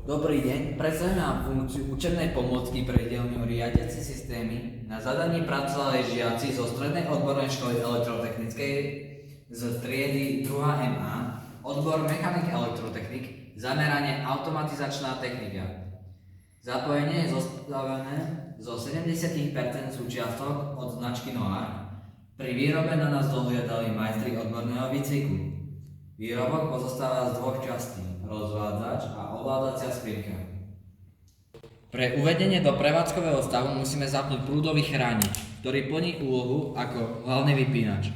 Dobrý deň, predstavím vám funkciu učebnej pomôcky pre dielňu riadiace systémy. Na zadaní pracovali žiaci zo Strednej odbornej školy elektrotechnickej z triedy 2. MA, odbor mechanik elektrotechnik, zameranie automatizačná technika. Zapojenie je zostavené zo 70% súčiastok od značky Noir. Pri výrobe na nás dohliadali majstri odborného výcviku. Výrobok pozostáva z dvoch častí, rozvádzač a ovládacia skrinka. Pre uvedenie do prevádzkového stavu musíme zapnúť prúdový chránič, ktorý plní úlohu ako hlavný vypínač.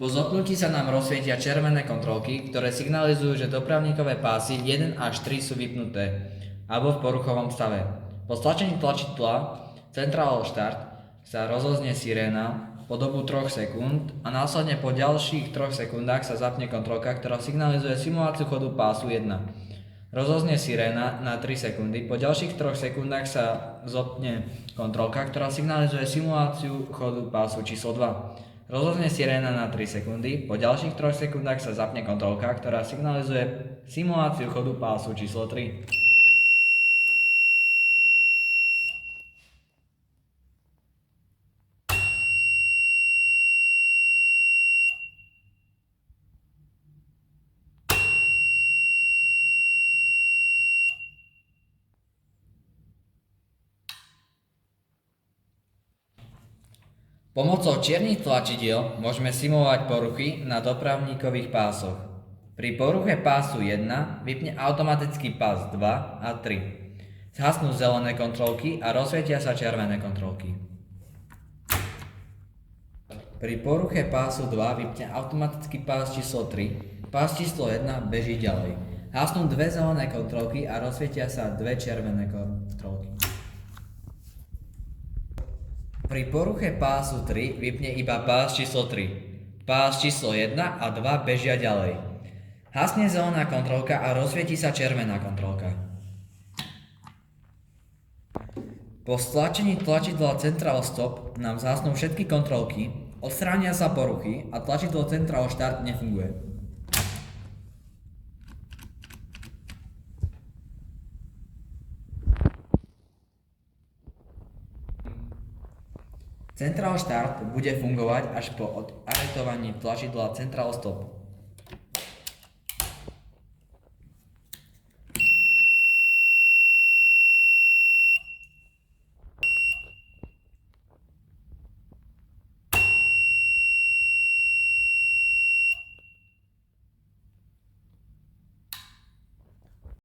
Po zapnutí sa nám rozsvietia červené kontrolky, ktoré signalizujú, že dopravníkové pásy 1 až 3 sú vypnuté alebo v poruchovom stave. Po stlačení tlačidla Central Start sa rozoznie siréna po dobu 3 sekúnd a následne po ďalších 3 sekundách sa zapne kontrolka, ktorá signalizuje simuláciu chodu pásu 1. Rozoznie siréna na 3 sekundy, po ďalších 3 sekundách sa zapne kontrolka, ktorá signalizuje simuláciu chodu pásu číslo 2. Rozoznie siréna na 3 sekundy, po ďalších 3 sekundách sa zapne kontrolka, ktorá signalizuje simuláciu chodu pásu číslo 3. Pomocou čiernych tlačidiel môžeme simulovať poruchy na dopravníkových pásoch. Pri poruche pásu 1 vypne automaticky pás 2 a 3. Zhasnú zelené kontrolky a rozsvietia sa červené kontrolky. Pri poruche pásu 2 vypne automaticky pás číslo 3. Pás číslo 1 beží ďalej. Hasnú dve zelené kontrolky a rozsvietia sa dve červené kontrolky. Pri poruche pásu 3 vypne iba pás číslo 3. Pás číslo 1 a 2 bežia ďalej. Hasne zelená kontrolka a rozsvieti sa červená kontrolka. Po stlačení tlačidla Central Stop nám zhasnú všetky kontrolky, odstránia sa poruchy a tlačidlo Central Start nefunguje. Central Start bude fungovať až po odaretovaní tlačidla Central Stop.